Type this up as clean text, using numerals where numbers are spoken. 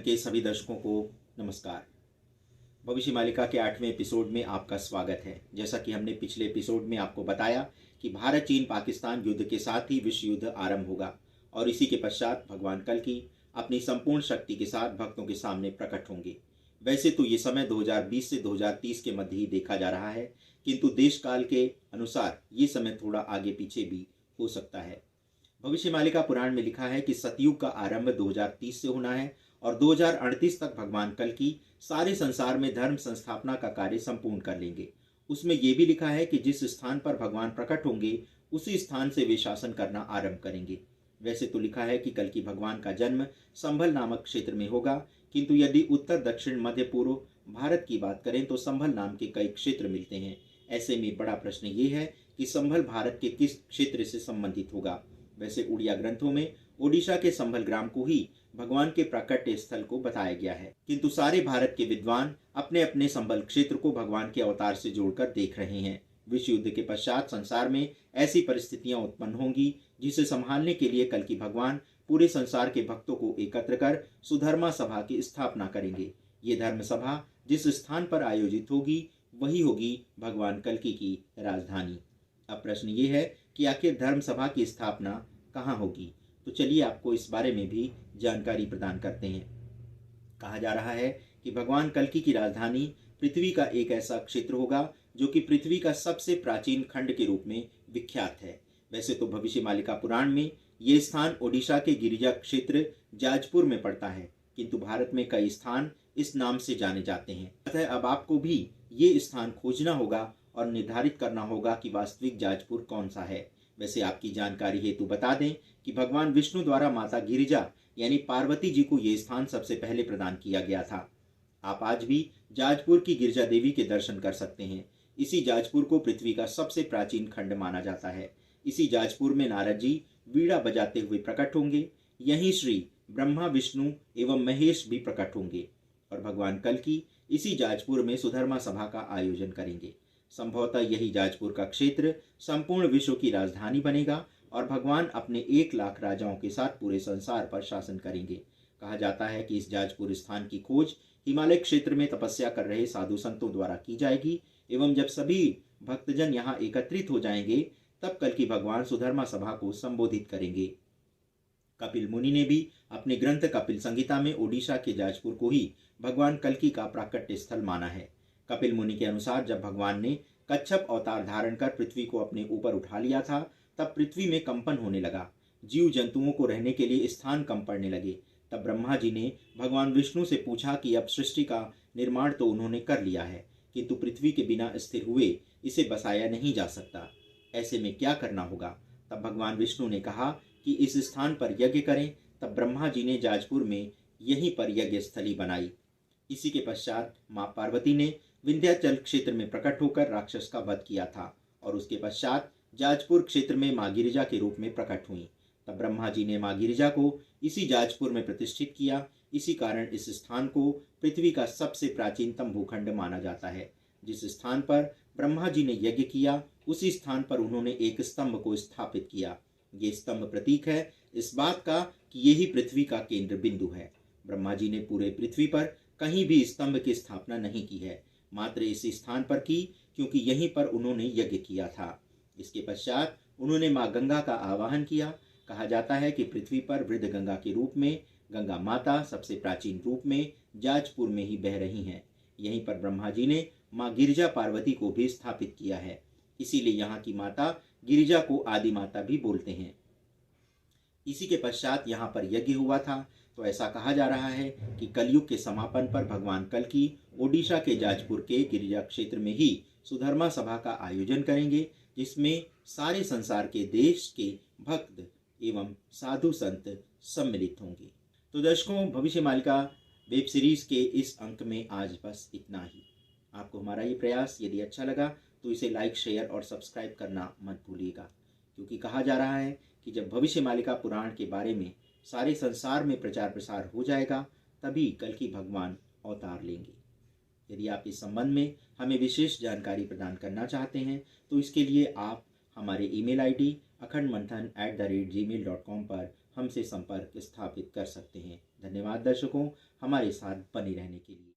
के सभी दर्शकों को नमस्कार। भविष्य मालिका के 8वें एपिसोड में आपका स्वागत है। जैसा कि हमने पिछले एपिसोड में आपको बताया कि भारत चीन पाकिस्तान युद्ध के साथ ही विश्व युद्ध आरंभ होगा और इसी के पश्चात भगवान कल्कि अपनी संपूर्ण शक्ति के साथ भक्तों के सामने प्रकट होंगे। वैसे तो ये समय 2020 से 2030 के मध्य ही देखा जा रहा है, किंतु देश काल के अनुसार ये समय थोड़ा आगे पीछे भी हो सकता है। भविष्य मालिका पुराण में लिखा है कि सतयुग का आरंभ 2030 से होना है और 2038 तक भगवान कल्कि सारे संसार में धर्म संस्थापना का कार्य संपूर्ण कर लेंगे। उसमें यह भी लिखा है कि जिस स्थान पर भगवान प्रकट होंगे उसी स्थान से वे शासन करना आरंभ करेंगे। वैसे तो लिखा है कि कल्कि भगवान का जन्म संभल नामक क्षेत्र में होगा, किंतु यदि उत्तर दक्षिण मध्य पूर्व भारत की बात करें तो संभल नाम के कई क्षेत्र मिलते हैं। ऐसे में बड़ा प्रश्न ये है कि संभल भारत के किस क्षेत्र से संबंधित होगा। वैसे उड़िया ग्रंथों में ओडिशा के संभल ग्राम को ही भगवान के प्राकट्य स्थल को बताया गया है, किंतु सारे भारत के विद्वान अपने अपने संभल क्षेत्र को भगवान के अवतार से जोड़कर देख रहे हैं। विश्व युद्ध के पश्चात संसार में ऐसी परिस्थितियां उत्पन्न होंगी जिसे संभालने के लिए कल्कि भगवान पूरे संसार के भक्तों को एकत्र कर सुधर्मा सभा की स्थापना करेंगे। ये धर्म सभा जिस स्थान पर आयोजित होगी वही होगी भगवान कल्कि की राजधानी। अब प्रश्न ये है कि आखिर धर्म सभा की स्थापना कहाँ होगी, तो चलिए आपको इस बारे में भी जानकारी प्रदान करते हैं। कहा जा रहा है कि भगवान कल्कि की राजधानी पृथ्वी का एक ऐसा क्षेत्र होगा जो कि पृथ्वी का सबसे प्राचीन खंड के रूप में विख्यात है। वैसे तो भविष्य मालिका पुराण में ये स्थान ओडिशा के गिरिजा क्षेत्र जाजपुर में पड़ता है, किंतु भारत में कई स्थान इस नाम से जाने जाते हैं। अतः अब आपको भी ये स्थान खोजना होगा और निर्धारित करना होगा कि वास्तविक जाजपुर कौन सा है। वैसे आपकी जानकारी हेतु बता दें कि भगवान विष्णु द्वारा माता गिरिजा यानी पार्वती जी को यह स्थान सबसे पहले प्रदान किया गया था। आप आज भी जाजपुर की गिरिजा देवी के दर्शन कर सकते हैं। इसी जाजपुर को पृथ्वी का सबसे प्राचीन खंड माना जाता है। इसी जाजपुर में नारद जी वीणा बजाते हुए प्रकट होंगे। यहीं श्री ब्रह्मा विष्णु एवं महेश भी प्रकट होंगे और भगवान कल्कि इसी जाजपुर में सुधर्मा सभा का आयोजन करेंगे। संभवतः यही जाजपुर का क्षेत्र संपूर्ण विश्व की राजधानी बनेगा और भगवान अपने 1 लाख राजाओं के साथ पूरे संसार पर शासन करेंगे। कहा जाता है कि इस जाजपुर स्थान की खोज हिमालय क्षेत्र में तपस्या कर रहे साधु संतों द्वारा की जाएगी एवं जब सभी भक्तजन यहाँ एकत्रित हो जाएंगे तब कल्कि भगवान सुधर्मा सभा को संबोधित करेंगे। कपिल मुनि ने भी अपने ग्रंथ कपिल संहिता में ओडिशा के जाजपुर को ही भगवान कल्कि का प्राकट्य स्थल माना है। कपिल मुनि के अनुसार जब भगवान ने कच्छप अवतार धारण कर पृथ्वी को अपने ऊपर उठा लिया था तब पृथ्वी में कंपन होने लगा। जीव जंतुओं को रहने के लिए स्थान कम पड़ने लगे। तब ब्रह्मा जी ने भगवान विष्णु से पूछा कि अब सृष्टि का निर्माण तो उन्होंने कर लिया है, किंतु पृथ्वी के बिना स्थिर हुए इसे बसाया नहीं जा सकता। ऐसे में क्या करना होगा। तब भगवान विष्णु ने कहा कि इस स्थान पर यज्ञ करें। तब ब्रह्मा जी ने जाजपुर में यहीं पर यज्ञ स्थली बनाई। इसी के पश्चात माँ पार्वती ने विंध्याचल क्षेत्र में प्रकट होकर राक्षस का वध किया था और उसके पश्चात जाजपुर क्षेत्र में माँ गिरिजा के रूप में प्रकट हुई। तब ब्रह्मा जी ने माँ गिरिजा को इसी जाजपुर में प्रतिष्ठित किया। इसी कारण इस स्थान को पृथ्वी का सबसे प्राचीनतम भूखंड माना जाता है। जिस स्थान पर ब्रह्मा जी ने यज्ञ किया उसी स्थान पर उन्होंने एक स्तंभ को स्थापित किया। ये स्तंभ प्रतीक है इस बात का कि यही पृथ्वी का केंद्र बिंदु है। ब्रह्मा जी ने पूरे पृथ्वी पर कहीं भी स्तंभ की स्थापना नहीं की है, मात्र इसी स्थान पर की क्योंकि यहीं पर उन्होंने यज्ञ किया था। इसके पश्चात उन्होंने माँ गंगा का आवाहन किया। कहा जाता है कि पृथ्वी पर वृद्ध गंगा के रूप में गंगा माता सबसे प्राचीन रूप में जाजपुर में ही बह रही हैं। यहीं पर ब्रह्मा जी ने माँ गिरिजा पार्वती को भी स्थापित किया है। इसीलिए यहाँ की माता गिरिजा को आदि माता भी बोलते हैं। इसी के पश्चात यहाँ पर यज्ञ हुआ था। तो ऐसा कहा जा रहा है कि कलयुग के समापन पर भगवान कल्कि ओडिशा के जाजपुर के गिरिजा क्षेत्र में ही सुधर्मा सभा का आयोजन करेंगे, जिसमें सारे संसार के देश के भक्त एवं साधु संत सम्मिलित होंगे। तो दर्शकों, भविष्य मालिका वेब सीरीज के इस अंक में आज बस इतना ही। आपको हमारा ये प्रयास यदि अच्छा लगा तो इसे लाइक, शेयर और सब्सक्राइब करना मत भूलिएगा, क्योंकि कहा जा रहा है कि जब भविष्य मालिका पुराण के बारे में सारे संसार में प्रचार प्रसार हो जाएगा तभी कल्कि भगवान अवतार लेंगे। यदि आप इस संबंध में हमें विशेष जानकारी प्रदान करना चाहते हैं तो इसके लिए आप हमारे email ID akhand manthan@gmail.com पर हमसे संपर्क स्थापित कर सकते हैं। धन्यवाद दर्शकों, हमारे साथ बने रहने के लिए।